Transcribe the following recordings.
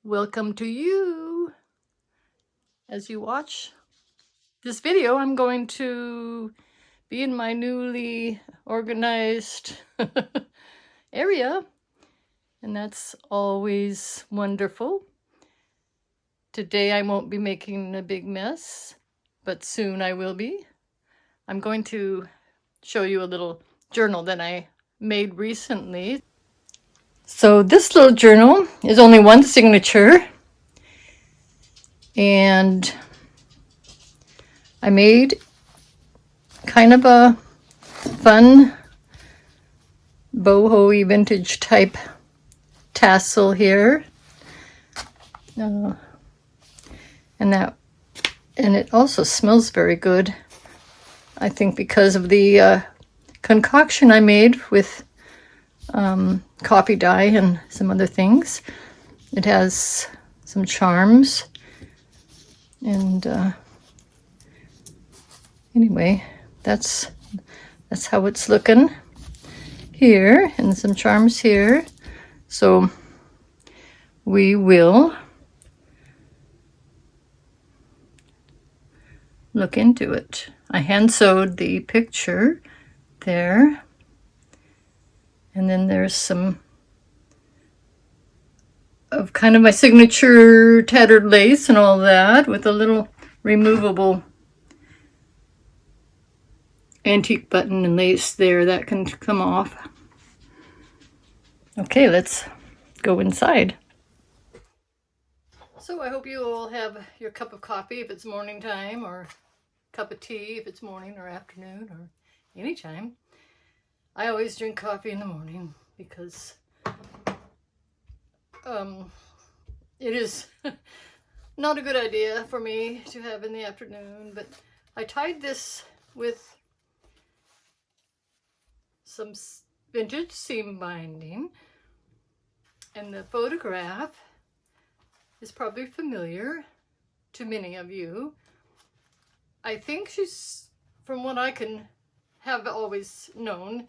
Welcome to you. As you watch this video, I'm going to be in my newly organized area, and that's always wonderful. Today I won't be making a big mess, but soon I will be. I'm going to show you a little journal that I made recently. So this little journal is only one signature, and I made kind of a fun boho-y vintage type tassel here, and it also smells very good. I think because of the concoction I made with coffee dye and some other things. It has some charms, and anyway, that's how it's looking here, and some charms here. So we will look into it. I hand sewed the picture there, and then there's some of kind of my signature tattered lace and all that, with a little removable antique button and lace there that can come off. Okay, let's go inside. So I hope you all have your cup of coffee if it's morning time, or cup of tea if it's morning or afternoon or anytime. I always drink coffee in the morning because it is not a good idea for me to have in the afternoon. But I tied this with some vintage seam binding, and the photograph is probably familiar to many of you. I think she's, from what I can have always known,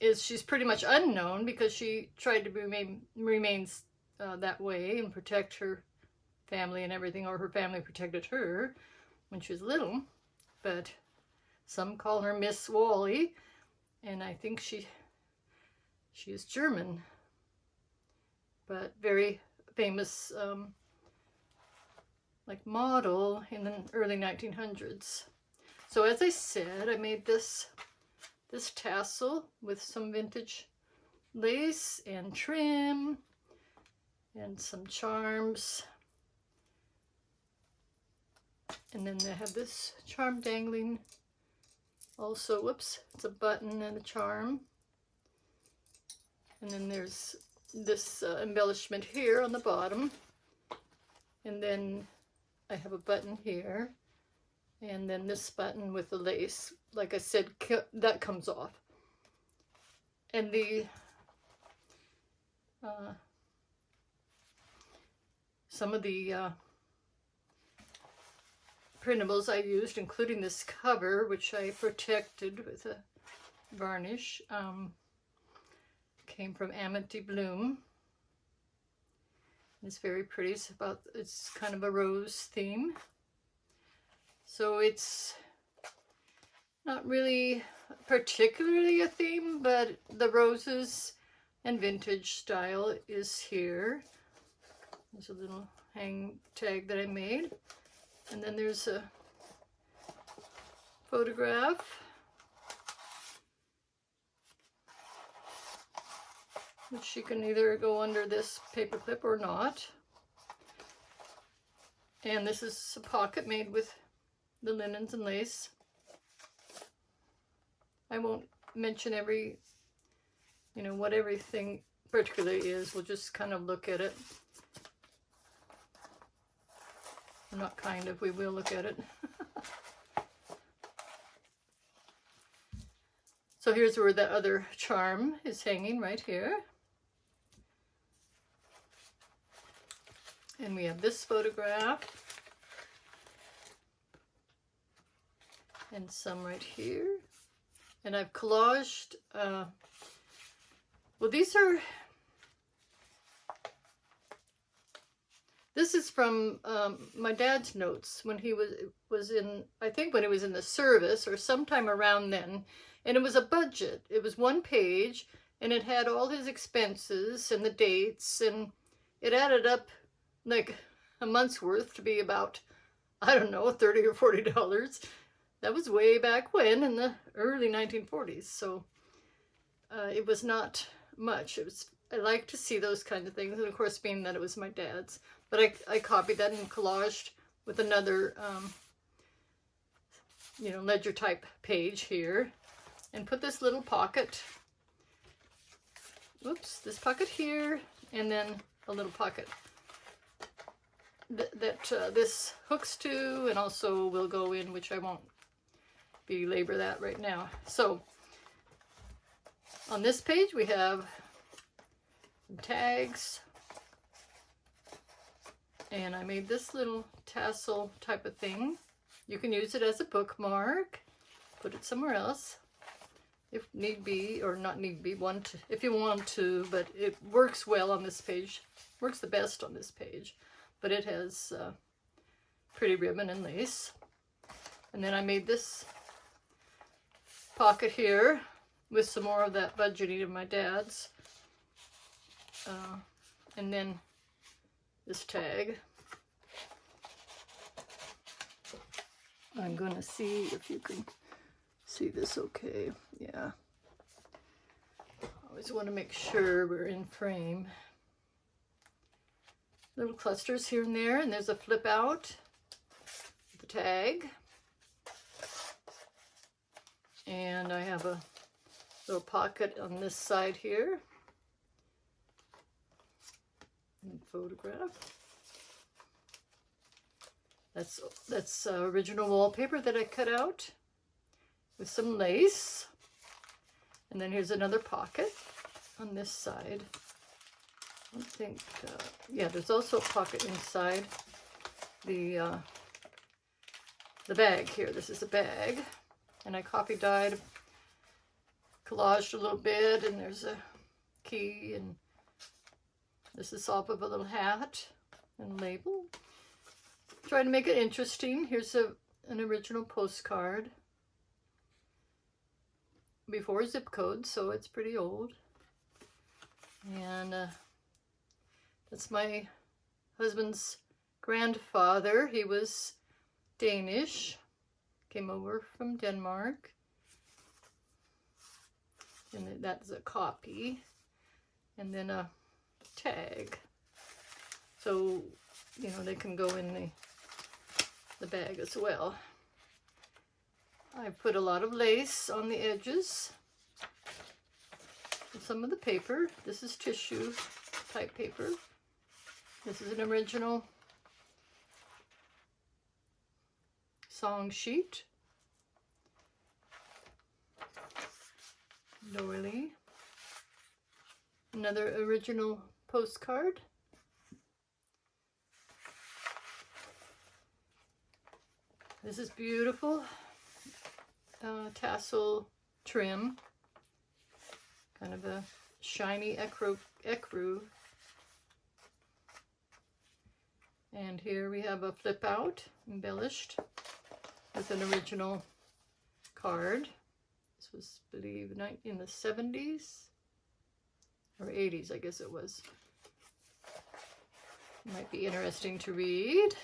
is she's pretty much unknown because she tried to remain that way and protect her family and everything, or her family protected her when she was little. But some call her Miss Wally, and I think she is German, but very famous like model in the early 1900s. So as I said, I made this tassel with some vintage lace and trim and some charms, and then they have this charm dangling also. Whoops, it's a button and a charm, and then there's this embellishment here on the bottom, and then I have a button here, and then this button with the lace, like I said, that comes off. And the some of the printables I used, including this cover, which I protected with a varnish, came from Amity Bloom. It's very pretty. It's kind of a rose theme. So it's not really particularly a theme, but the roses and vintage style is here. There's a little hang tag that I made. And then there's a photograph. Which you can either go under this paper clip or not. And this is a pocket made with the linens and lace. I won't mention what everything particularly is. We'll just kind of look at it. Not kind of, we will look at it. So here's where the other charm is hanging, right here. And we have this photograph. And some right here. And I've collaged, well, these are This is from my dad's notes when he was in, I think when he was in the service or sometime around then. And it was a budget. It was 1 page, and it had all his expenses and the dates, and it added up like a month's worth to be about, I don't know, $30 or $40. That was way back when, in the early 1940s. So it was not much. It was, I like to see those kind of things, and of course, being that it was my dad's. But I copied that and collaged with another, you know, ledger type page here, and put this little pocket, oops, this pocket here, and then a little pocket that this hooks to, and also will go in, which I won't belabor that right now. So on this page we have some tags, and I made this little tassel type of thing. You can use it as a bookmark, put it somewhere else if need be, or not need be, if you want to, but it works well on this page, works the best on this page. But it has pretty ribbon and lace. And then I made this pocket here with some more of that budgeting of my dad's. And then this tag. I'm going to see if you can see this okay. Yeah. Always want to make sure we're in frame. Little clusters here and there, and there's a flip out, the tag. And I have a little pocket on this side here. And photograph. That's original wallpaper that I cut out with some lace. And then here's another pocket on this side. I think, yeah, there's also a pocket inside the bag here. This is a bag, and I copy dyed, collaged a little bit, and there's a key, and this is off of a little hat and label. Trying to make it interesting. Here's an original postcard before zip code, so it's pretty old. And that's my husband's grandfather. He was Danish, came over from Denmark. And that's a copy. And then a tag. So, you know, they can go in the bag as well. I put a lot of lace on the edges. And some of the paper. This is tissue type paper. This is an original song sheet. Doily. Another original postcard. This is beautiful tassel trim. Kind of a shiny ecru. And here we have a flip out, embellished with an original card. This was, I believe, in the 70s or 80s, I guess it was. Might be interesting to read.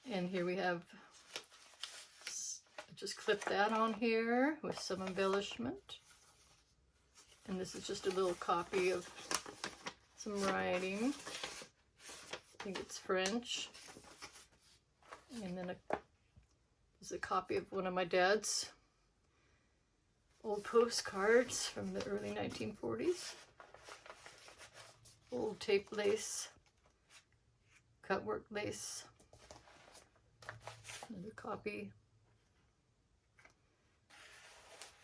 And here we have, just clip that on here with some embellishment. And this is just a little copy of some writing. I think it's French. And then there's a copy of one of my dad's old postcards from the early 1940s. Old tape lace, cutwork lace. Another copy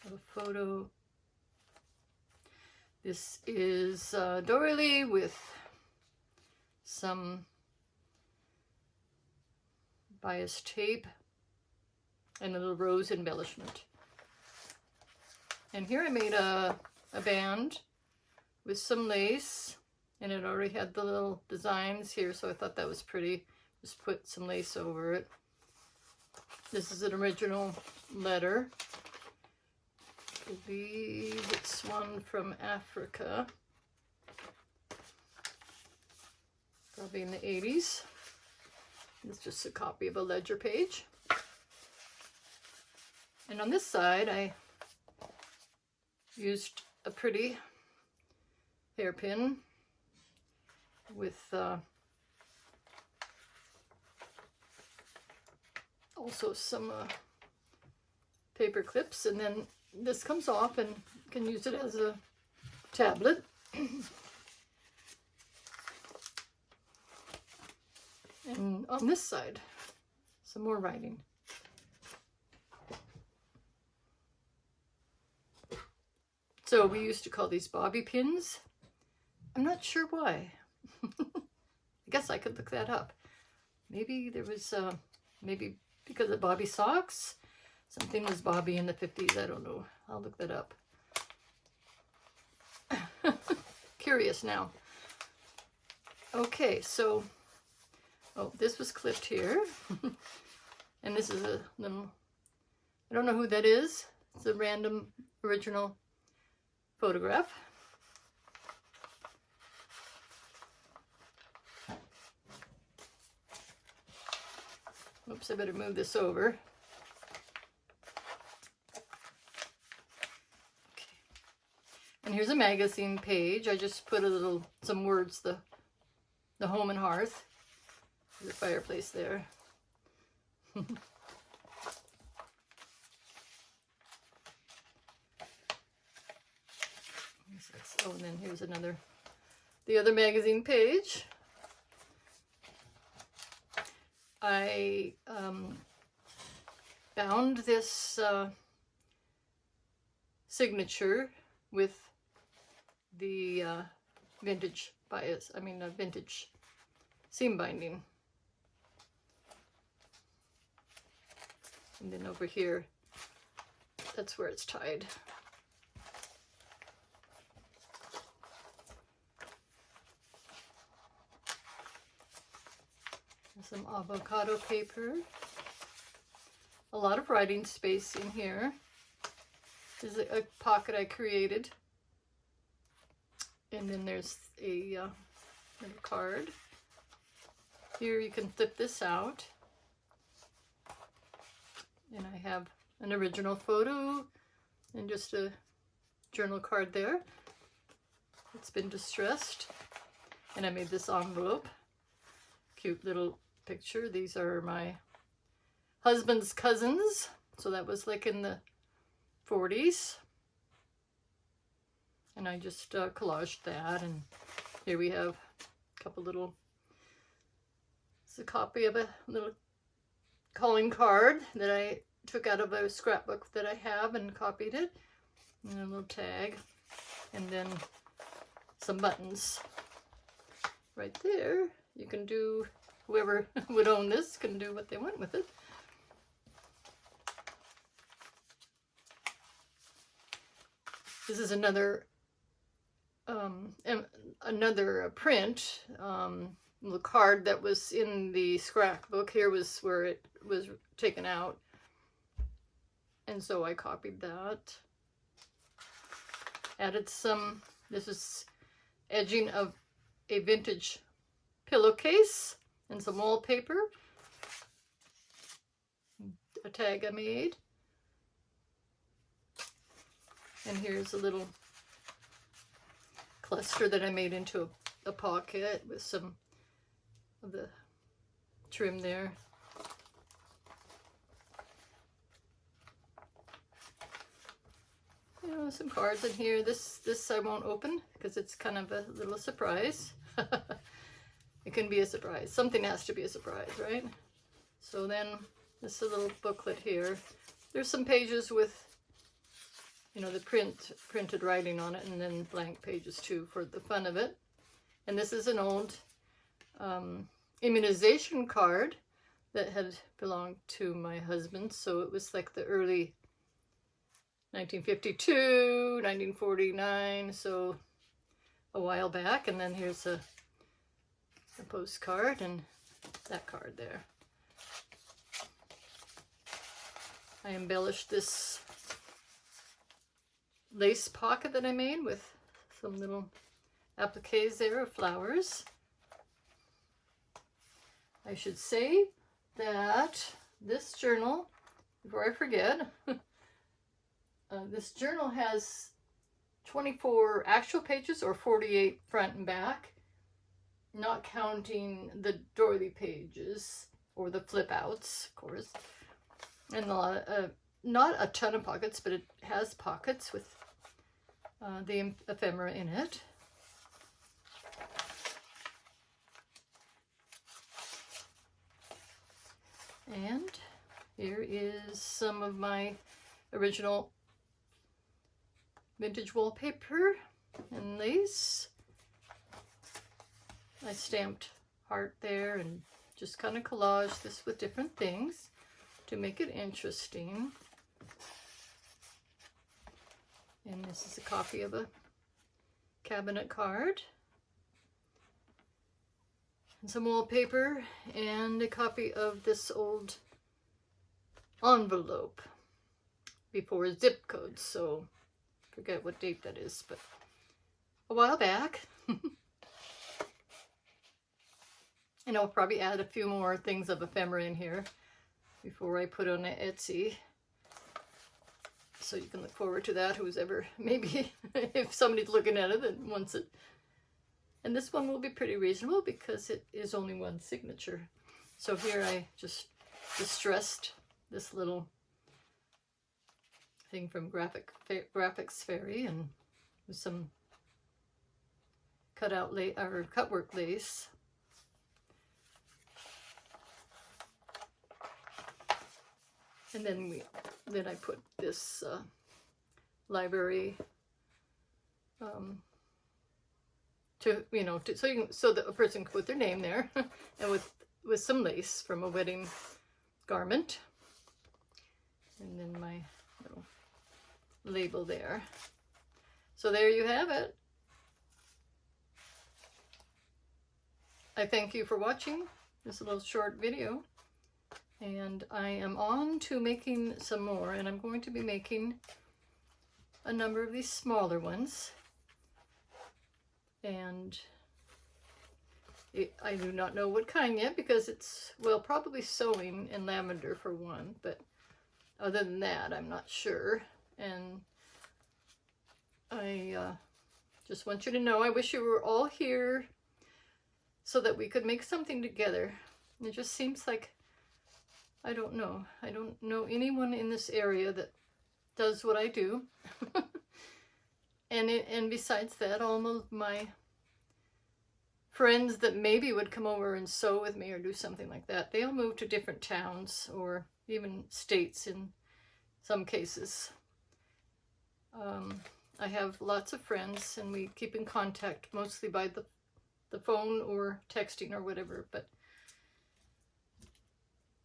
of a photo. This is doily with some bias tape and a little rose embellishment. And here I made a band with some lace And it already had the little designs here, so I thought that was pretty. Just put some lace over it. This is an original letter. I believe it's one from Africa. Probably in the 80s. It's just a copy of a ledger page. And on this side, I used a pretty hairpin with also some paper clips, and then this comes off and you can use it as a tablet. And on this side, some more writing. So we used to call these bobby pins. I'm not sure why. I guess I could look that up. Maybe there was, maybe because of bobby socks. Something was bobby in the 50s. I don't know. I'll look that up. Curious now. Okay, so, oh, this was clipped here. And this is a little, I don't know who that is. It's a random original photograph. Oops, I better move this over. Okay. And here's a magazine page. I just put a little, some words, the home and hearth. There's a fireplace there. Oh, and then here's another, the other magazine page. I bound this signature with the vintage bias, vintage seam binding. And then over here, that's where it's tied. Some avocado paper. A lot of writing space in here. There's a pocket I created. And then there's a little card. Here you can flip this out. And I have an original photo and just a journal card there. It's been distressed. And I made this envelope. Cute little picture. These are my husband's cousins. So that was like in the 40s. And I just collaged that. And here we have a couple little, it's a copy of a little calling card that I took out of a scrapbook that I have and copied it. And a little tag. And then some buttons. Right there. You can do, whoever would own this can do what they want with it. This is another print. The card that was in the scrapbook here was where it was taken out. And so I copied that. Added some, this is edging of a vintage pillowcase and some wallpaper. A tag I made. And here's a little cluster that I made into a pocket with some of the trim there. You know, some cards in here. This I won't open because it's kind of a little surprise. It can be a surprise. Something has to be a surprise, right? So then this is a little booklet here. There's some pages with, you know, the printed writing on it, and then blank pages too for the fun of it. And this is an old immunization card that had belonged to my husband. So it was like the early 1952, 1949. So a while back, and then here's a postcard and that card there. I embellished this lace pocket that I made with some little appliques there of flowers. I should say that this journal, before I forget, this journal has 24 actual pages or 48 front and back, not counting the doily pages or the flip outs, of course. And not a ton of pockets, but it has pockets with the ephemera in it. And here is some of my original vintage wallpaper and lace. I stamped heart there and just kind of collaged this with different things to make it interesting. And this is a copy of a cabinet card. And some wallpaper and a copy of this old envelope before zip codes, so forget what date that is, but a while back. And I'll probably add a few more things of ephemera in here before I put on Etsy. So you can look forward to that, who's ever, maybe if somebody's looking at it and wants it. And this one will be pretty reasonable because it is only one signature. So here I just distressed this little thing from Graphics Fairy and with some cutwork lace. And then I put this library so that a person can put their name there, and with some lace from a wedding garment, and then my little label there. So there you have it. I thank you for watching this little short video, and I am on to making some more, and I'm going to be making a number of these smaller ones. And I do not know what kind yet because it's, well, probably sewing and lavender for one, but other than that, I'm not sure. And I just want you to know, I wish you were all here so that we could make something together. It just seems like, I don't know anyone in this area that does what I do. And besides that, all of my friends that maybe would come over and sew with me or do something like that, they all move to different towns or even states in some cases. I have lots of friends and we keep in contact mostly by the phone or texting or whatever. But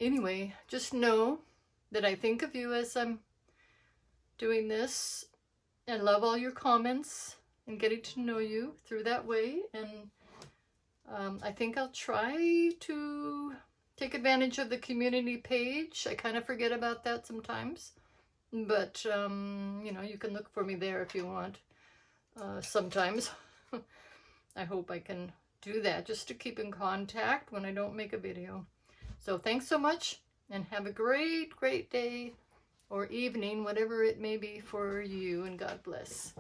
anyway, just know that I think of you as I'm doing this, and love all your comments and getting to know you through that way. And I think I'll try to take advantage of the community page. I kind of forget about that sometimes, but you know, you can look for me there if you want sometimes. I hope I can do that just to keep in contact when I don't make a video. So thanks so much, and have a great day or evening, whatever it may be for you, and God bless.